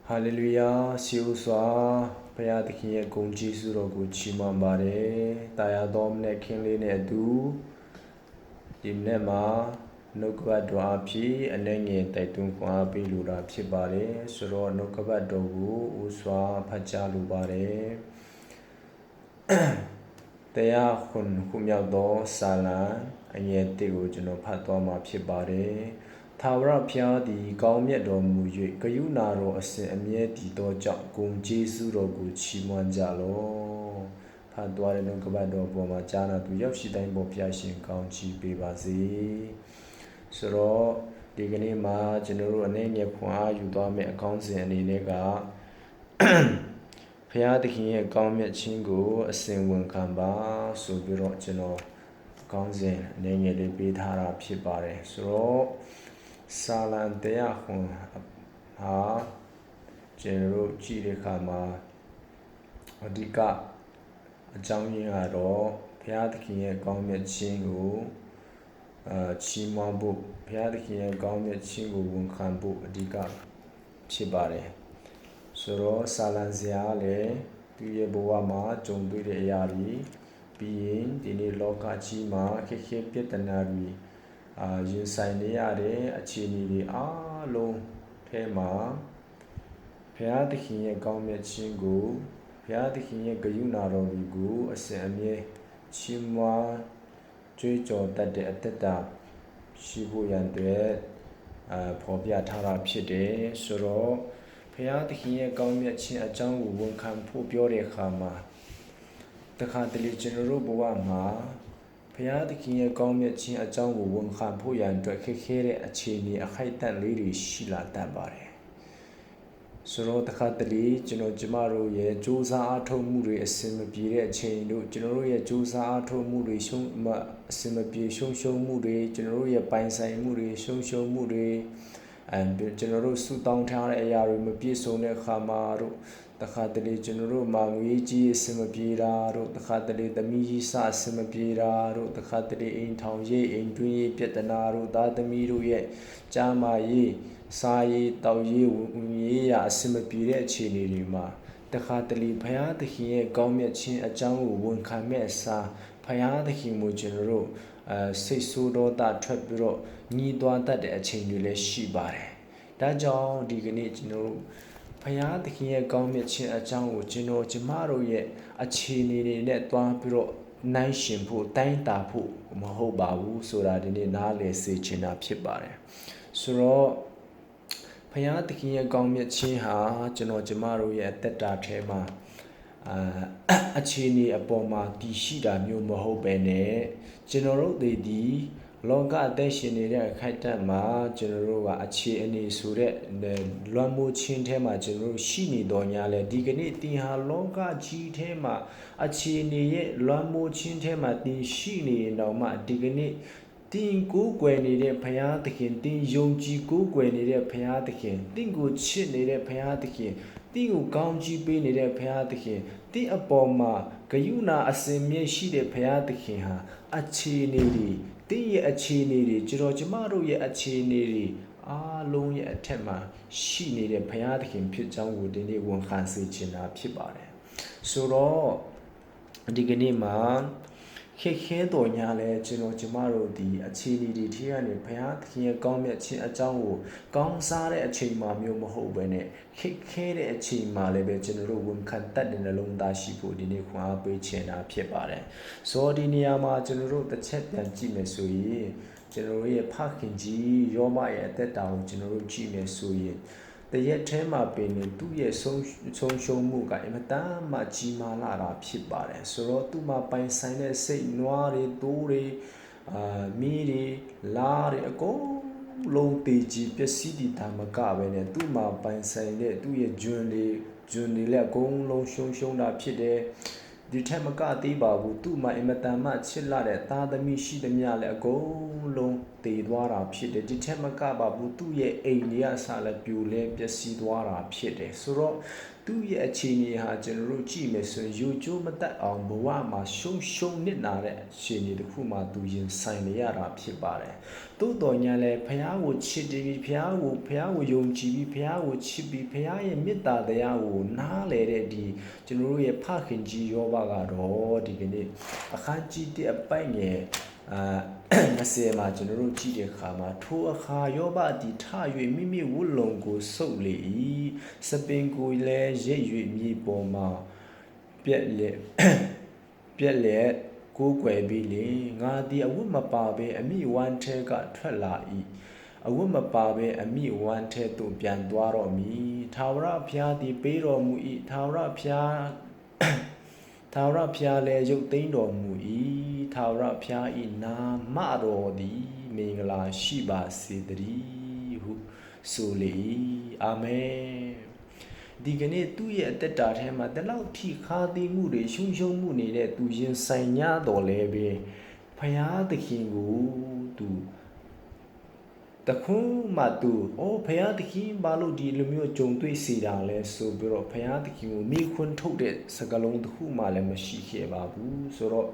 Hallelujah, siêu xóa, bây giờ thì khi cùng chỉ số rồi cũng chỉ mong bà đấy, tại à đom này khen lên này đủ, tìm này mà nó có bắt đầu áp chi, anh ấy nghe tại tung qua bị lừa áp chi bà đấy, sau đó nó có bắt đầu u xóa phát trả lừa bà đấy, tại à không nhau đó xa lắm, anh ấy tiêu cho nó phát toa mà áp chi bà đấy. Thảo ra phía thì cao miết đồ mù duyệt cái yếu nào rồi sẽ em nhé thì tôi chọn cùng chi sư rồi cũng chỉ muốn trả lo phát đoá đến cái bài đồ bộ mà cha là tụi giáo sĩ đánh bộ phía xin cao chi bị bà gì sau đó thì cái này mà cho nó rồi anh nghe khoa dù đó mẹ con gì anh ấy cả phía thì khi cao miết chính của sinh vận khám ba số bị rõ cho nó con gì anh nghe để bị thả ra phía bà đấy sau đó Salan te ya khun ha general ကြည့်တဲ့ခါမှာအဓိကအကြောင်းရင်းကတော့ဘုရားသခင်ရဲ့ကောင်းမြတ်ခြင်းကိုချီးမွမ်းဖို့ဘုရားသခင်ရဲ့ကောင်းမြတ်ခြင်းကိုဝန်ခံဖို့အဓိကဖြစ်ပါတယ်ဆိုတော့စာလံစရာလည်းသူရဲ့ဘဝမှာကြုံတွေ့တဲ့အရာတွေပြီးရင်ဒီနေ့လောကကြီးမှာခက်ခဲပြဿနာတွေရင်ဆိုင်နေရတဲ့အခြေအနေတွေအားလုံးထဲမှာဘုရားသခင်ရဲ့ကောင်းမြတ်ခြင်းကိုဘုရားသခင်ရဲ့ဂရုဏာတော်ကိုအစဉ်အမြဲချီးမွမ်းကြွေးကြော်တတ်တဲ့အတ္တရှိဖို့ရန်အတွက်ဖော်ပြထားတာဖြစ်တယ်ဆိုတော့ဘုရားသခင်ရဲ့ကောင်းမြတ်ခြင်းအကြောင်းကိုဝန်ခံဖို့ပြောတဲ့အခါမှာတခါတလေကျွန်တော်တို့ဘဝမှာဘုရားသခင်ရဲ့ကောင်းမြတ်ခြင်းအကြောင်းကိုဝန်ခံဖို့ရန်အတွက်ခက်ခဲတဲ့အခြေအနေအခိုက်အတန့်လေးတွေရှိလာတတ်ပါတယ်ဆိုတော့တခါတလေကျွန်တော်ကျမတို့ရဲ့စူးစမ်းအားထုတ်မှုတွေအစင်မပြေတဲ့အချိန်တို့ကျွန်တော်တို့ရဲ့စူးစမ်းအားထုတ်မှုတွေအစင်မပြေရှုံးမှုတွေကျွန်တော်တို့ရဲ့ပိုင်ဆိုင်မှုတွေရှုံးမှုတွေကျွန်တော်တို့စုတောင်းထားတဲ့အရာတွေမပြည့်စုံတဲ့အခါမှာတို့တခါတလေကျွန်တော်တို့မှာငွေကြီးအစင်မပြေတာတို့တခါတလေသမီးကြီးစအစင်မပြေတာတို့တခါတလေအိမ်ထောင်ရေးအိမ်တွင်းရေးပြဿနာတို့သားသမီးတို့ရဲ့ကြားမာရေးစားရေးတောက်ရေးဝင်ရေးရာအစင်မပြေတဲ့အခြေအနေတွေမှာတခါတလေဘုရားသခင်ရဲ့ကောင်းမြတ်ခြင်းအကြောင်းကိုဝန်ခံမဲ့အစားဘုရားသခင်ကိုကျွန်တော်တို့စိတ်ဆိုးဒေါသထွက်ပြီးတော့ညီးသွားတတ်တဲ့အချိန်တွေလည်းရှိပါတယ်ဒါကြောင့်ဒီကနေ့ကျွန်တော်တို့ဘုရားသခင်ရဲ့ကောင်းမြတ်ခြင်းအကြောင်းကိုကျမတို့ရဲ့အခြေအနေတွေနဲ့တွားပြီးတော့နိုင်ရှင်ဖို့တိုင်းတာဖို့မဟုတ်ပါဘူးဆိုတာဒီနေ့နားလည်စေချင်တာဖြစ်ပါတယ်ဆိုတော့ဘုရားသခင်ရဲ့ကောင်းမြတ်ခြင်းဟာကျမတို့ရဲ့အသက်တာထဲမှာအခြေအနေအပေါ်မှာတည်ရှိတာမျိုးမဟုတ်ပဲနဲ့ကျွန်တော်တို့ဒီလောကအသက်ရှင်နေတဲ့အခိုက်အတန့်မှာကျွန်တော်တို့ကအခြေအနေဆိုတဲ့လွမ်းမိုးခြင်းထဲမှာကျွန်တော်တို့ရှိနေတော့ညာလဲဒီကနေ့တင်ဟာလောကကြီးထဲမှာအခြေအနေရဲ့လွမ်းမိုးခြင်းထဲမှာတင်ရှိနေတော့မှဒီကနေ့တင်ကိုးကွယ်နေတဲ့ဘုရားသခင်တင်ယုံကြည်ကိုးကွယ်နေတဲ့ဘုရားသခင်တင်ကိုချစ်နေတဲ့ဘုရားသခင်တင်ကိုကောင်းချီးပေးနေတဲ့ဘုရားသခင်တင်အပေါ်မှာဂရုဏာအစဉ်မြဲရှိတဲ့ဘုရားသခင်ဟာအခြေအနေတွေတင်းရဲ့အခြေအနေတွေကျမတို့ရဲ့အခြေအနေတွေအားလုံးရဲ့အထက်မှာရှိနေတဲ့ဘုရားသခင်ဖြစ်ကြောင်းကိုဒီနေ့ဝန်ခံစေချင်တာဖြစ်ပါတယ်ဆိုတော့ဒီကနေ့မှာခေခဲတော်ညာလဲကျမတို့ဒီအခြေအနေတွေထဲကနေဘုရားသခင်ရဲ့ကောင်းမြတ်ခြင်းအကြောင်းကိုကောင်းစားတဲ့အချိန်မှမျိုးမဟုတ်ဘဲနဲ့ခေခဲတဲ့အချိန်မှလည်းပဲကျွန်တော်တို့ဝန်ခံတတ်တဲ့နှလုံးသားရှိဖို့ဒီနေ့ခွန်အားပေးချင်တာဖြစ်ပါတယ်ဆိုတော့ဒီနေရာမှာကျွန်တော်တို့တစ်ချက်ပြန်ကြည့်မယ်ဆိုရင်ကျွန်တော်တို့ရဲ့ဖခင်ကြီးယောမရဲ့အသက်တာကိုကျွန်တော်တို့ကြည့်မယ်ဆိုရင်တရက်ထဲမှာပင်သူ့ရဲ့ဆုံးရှုံးမှုကအင်မတန်မှကြီးမားလာတာဖြစ်ပါတယ်ဆိုတော့သူ့မှာပိုင်ဆိုင်တဲ့စိတ်နွားတွေသိုးတွေမီးတွေလားတွေအကုန်လုံးတည်ကြည်ပျက်စီးတည်တာမကပဲနဲ့သူ့မှာပိုင်ဆိုင်တဲ့သူ့ရဲ့ဂျွန်းတွေလည်းအကုန်လုံးရှုံးတာဖြစ်တယ်ဒီထက်မကသေးပါဘူးသူ့မှာအင်မတန်မှချစ်လာတဲ့သားသမီးရှိသမျှလည်းအကုန်လုံးတ တေသွားတာဖြစ်တယ်ဒီထက်မကပါဘူးသူ့ရဲ့အိမ်ကြီးအစားလည်းပြိုလဲပျက်စီးသွားတာဖြစ်တယ်ဆိုတော့သူ့ရဲ့အခြေအနေဟာကျွန်တော်တို့ကြည့်မယ်ဆိုရင်ယူကျိုးမတက်အောင်ဘဝမှာရှုံနစ်နာတဲ့အခြေအနေတစ်ခုမှသူရင်ဆိုင်နေရတာဖြစ်ပါတယ်သို့တော်ညာလဲဖះကိုချစ်တယ်ပြီးဖះကိုယုံကြည်ပြီးဖះကိုချစ်ပြီးဖះရဲ့မေတ္တာတရားကိုနားလေတဲ့ဒီကျွန်တော်တို့ရဲ့ဖခင်ကြီးယောဘကတော့ဒီကနေ့အခန်းကြီးတဲ့အပိုက်ငယ်20မှာကျွန်တော်တို့ကြည့်တဲ့အခါမှာထိုအခါယောဘသည်ထ၍မိမိဝတ်လုံကိုဆုပ်လေ၏စပင်ကိုလည်းရိပ်၍မြေပေါ်မှာပြက်လက်ကိုးကွယ်ပြီးလေငါသည်အဝတ်မပါဘဲအမိဝမ်းထဲကထွက်လာ၏အဝတ်မပါဘဲအမိဝမ်းထဲသို့ပြန်သွားတော့မည်ထာဝရဘုရားသည်ပေးတော်မူ၏ထာဝရဘုရားလည်းရုပ်သိမ်းတော်မူ၏ထာဝရဘုရား၏နာမတော်သည်မင်္ဂလာရှိပါစေတည်းဟုဆိုလေအာမင်ဒီကနေ့သူ့ရဲ့အသက်တာထဲမှာတလောက်ထိခါသိမှုတွေရှုံမှုနေတဲ့သူရင်ဆိုင်ရတော်လဲပဲဖယားသခင်ကိုသူတခုမှသူဖယားသခင်ဘာလို့ဒီလိုမျိုးကြုံတွေ့စေတာလဲဆိုပြီးတော့ဖယားသခင်ကိုမိခွန်းထုတ်တဲ့စကားလုံးတစ်ခုမှလည်းမရှိခဲ့ပါဘူးဆိုတော့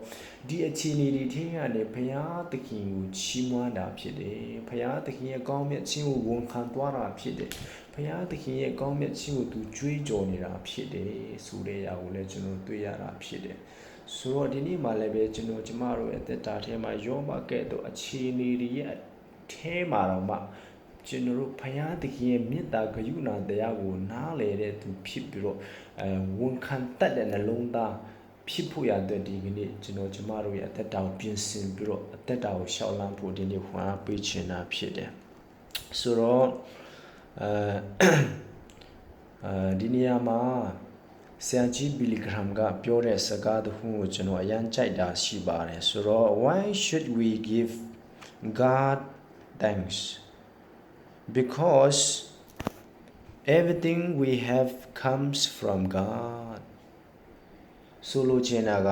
ဒီအခြေအနေတွေထင်းကနေဖယားသခင်ကိုချီးမွမ်းတာဖြစ်တယ်ဖယားသခင်ရဲ့ကောင်းမြတ်ခြင်းကိုဝန်ခံသွားတာဖြစ်တယ်ဖယားသခင်ရဲ့ကောင်းမြတ်ခြင်းကိုသူကြွေးကြော်နေတာဖြစ်တယ်ဆိုတဲ့အရာကိုလည်းကျွန်တော်တွေ့ရတာဖြစ်တယ်ဆိုတော့ဒီနေ့မှလည်းပဲကျမတို့ရဲ့အသက်တာထဲမှာယောဘကဲ့သို့အခြေအနေတွေရဲ့ထဲမှာတော့မှကျွန်တော်တို့ဖယားသခင်ရဲ့မေတ္တာဂရုဏာတရားကိုနားလည်တဲ့သူဖြစ်ပြီးတော့ဝန်ခံတတ်တဲ့နှလုံးသားဖြစ်ဖို့ရတဲ့ဒီကနေ့ကျမတို့ရဲ့အသက်တာကိုပြင်ဆင်ပြီးတော့အသက်တာကိုရှောက်လန်းဖို့ဒီနေ့ခွန်အားပေးချင်တာဖြစ်တယ်ဆိုတော့ဒီနေရာမှာဆရာကြီးဘီလီဂရမ်ကပြောတဲ့စကားတစ်ခုကိုကျွန်တော်အရန်ကြိုက်တာရှိပါတယ်ဆိုတော့ why should we give God thanks because everything we have comes from God ဆိုလိုချင်တာက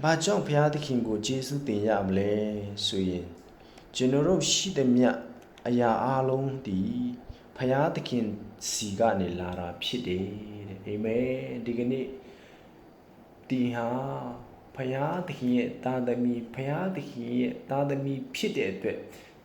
ဘာကြောင့်ဘုရားသခင်ကိုကျေးဇူးတင်ရမလဲဆိုရင်ကျွန်တော်တို့ရှိသမျှအရာအလုံးဒီဘုရားသခင်စီကနေလာတာဖြစ်တယ်တဲ့အာမင်ဒီကနေ့ဒီဟာဘုရားသခင်ရဲ့သားသမီးဘုရားသခင်ရဲ့သားသမီးဖြစ်တဲ့အတွက်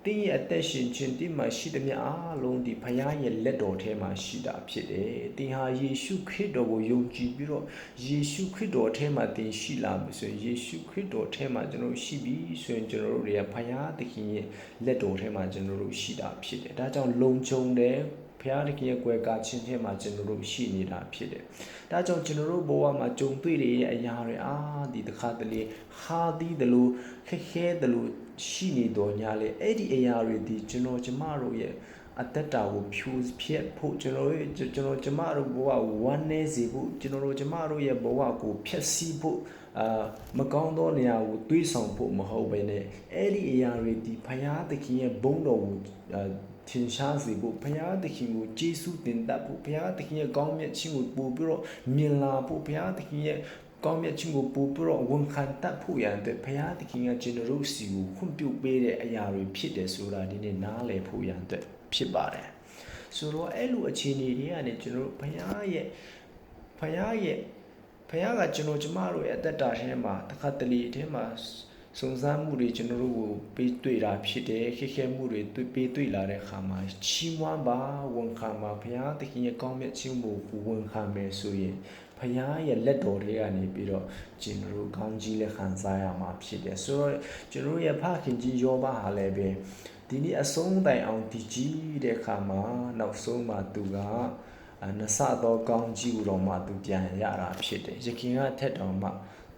တင်းရဲ့အသက်ရှင်ခြင်းတင်းမှာရှိသမျှအားလုံးဒီဘုရားရဲ့လက်တော်ထဲမှာရှိတာဖြစ်တယ်တင်းဟာယေရှုခရစ်တော်ကိုယုံကြည်ပြီးတော့ယေရှုခရစ်တော်ထဲမှာတင်းရှိလာပြီဆိုရင်ယေရှုခရစ်တော်ထဲမှာကျွန်တော်ရှိပြီဆိုရင်ကျွန်တော်တို့တွေကဘုရားသခင်ရဲ့လက်တော်ထဲမှာကျွန်တော်တို့ရှိတာဖြစ်တယ်ဒါကြောင့်လုံခြုံတယ်ဘုရားသခင်ရဲ့ကွယ်ကာခြင်းထဲမှာကျွန်တော်တို့ရှိနေတာဖြစ်တယ်။ဒါကြောင့်ကျွန်တော်တို့ဘဝမှာကြုံတွေ့နေတဲ့အရာတွေဒီတစ်ခါတလေဟာသီးတယ်လို့ခဲတယ်လို့ရှိနေတော့ညာလေအဲ့ဒီအရာတွေဒီကျမတို့ရဲ့အတ္တတာကိုဖြူဖြက်ဖို့ကျမတို့ဘဝကိုဝမ်းနည်းစေဖို့ကျမတို့ရဲ့ဘဝကိုဖျက်ဆီးဖို့မကောင်းသောနေရာကိုတွေးဆောင်ဖို့မဟုတ်ဘဲနဲ့အဲ့ဒီအရာတွေဒီဘုရားသခင်ရဲ့ဘုန်းတော်ကိုထင်ရှားစေဖို့ဘုရားသခင်ကိုကျေးဇူးတင်တတ်ဖို့ဘုရားသခင်ရဲ့ကောင်းမြတ်ခြင်းကိုပို့ပြီးတော့မြင်လာဖို့ဘုရားသခင်ရဲ့ကောင်းမြတ်ခြင်းကိုပို့ပြီးတော့ဝန်ခံတတ်ဖို့ရန်အတွက်ဘုရားသခင်ကကျွန်တော်တို့စီကိုခွင့်ပြုပေးတဲ့အရာတွေဖြစ်တယ်ဆိုတာဒီနေ့နားလည်ဖို့ရန်အတွက်ဖြစ်ပါတယ်ဆိုတော့အဲ့လိုအခြေအနေတွေကနေကျွန်တော်တို့ဘုရားကကျွန်တော်ကျမတို့ရဲ့အသက်တာထဲမှာတစ်ခါတလေထဲမှာစုံစမ်းမှုတွေကျွန်တော်တို့ကိုပေးတွေ့တာဖြစ်တယ်ခဲမှုတွေပေးတွေ့လာတဲ့အခါမှာချီးမွမ်းပါဝန်ခံပါဘုရားသခင်ရဲ့ကောင်းမြတ်ခြင်းကိုဝန်ခံမယ်ဆိုရင်ဘုရားရဲ့လက်တော်တွေကနေပြီးတော့ကျွန်တော်တို့ကောင်းကြီးလက်ခံစားရမှာဖြစ်တယ်ဆိုတော့ကျွန်တော်ရဲ့ဖခင်ကြီးယောဘဟာလည်းပဲဒီနေ့အဆုံးတိုင်အောင်တည်ကြည်တဲ့အခါမှာနောက်ဆုံးမှာသူကနဆသောကောင်းကြီးကိုတော့မှသူပြန်ရတာဖြစ်တယ်ယခင်ကထက်တော်မှ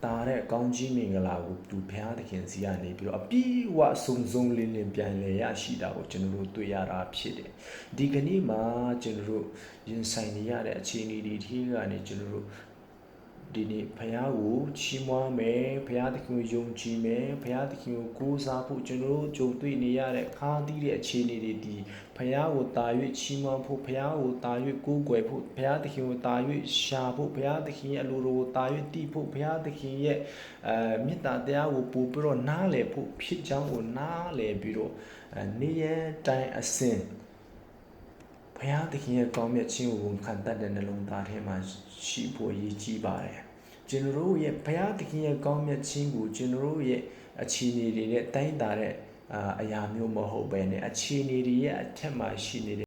တာတဲ့ကောင်းကြီးမင်္ဂလာကိုသူဘုရားသခင်စီကနေပြီးတော့အပြည့်အဝစုံလင်းပြန်လည်ရရှိတာကိုကျွန်တော်တို့တွေ့ရတာဖြစ်တယ်ဒီကနေ့မှာကျွန်တော်တို့ရင်ဆိုင်နေရတဲ့အခြေအနေတွေထဲကနေကျွန်တော်တို့ ဒီနေ့ဖယားကိုချီးမွမ်းမယ်ဖယားသခင်ကိုယုံကြည်မယ်ဖယားသခင်ကိုကိုးစားဖို့ကျွန်တော်တို့ကြုံတွေ့နေရတဲ့ခါးသီးတဲ့အခြေအနေတွေဒီဖယားကိုတာ၍ချီးမွမ်းဖို့ဖယားကိုတာ၍ကိုးကွယ်ဖို့ဖယားသခင်ကိုတာ၍ရှာဖို့ဖယားသခင်ရဲ့အလိုတော်ကိုတာ၍တည်ဖို့ဖယားသခင်ရဲ့မေတ္တာတရားကိုပို့ပြီးတော့နားလည်ဖို့ဖြစ်ကြောင်းကိုနားလည်ပြီးတော့နေ့ရက်တိုင်းအစဉ်ဘုရားသခင်ရဲ့ကောင်းမြတ်ခြင်းကိုဝန်ခံတတ်တဲ့နှလုံးသားထဲမှာရှိဖို့ရည်ကြီးပါတယ်ကျွန်တော်တို့ရဲ့ဘုရားသခင်ရဲ့ကောင်းမြတ်ခြင်းကိုကျွန်တော်တို့ရဲ့အခြေအနေတွေနဲ့တိုင်းတာတဲ့အရာမျိုးမဟုတ်ဘဲနဲ့အခြေအနေတွေရဲ့အထက်မှာရှိနေတဲ့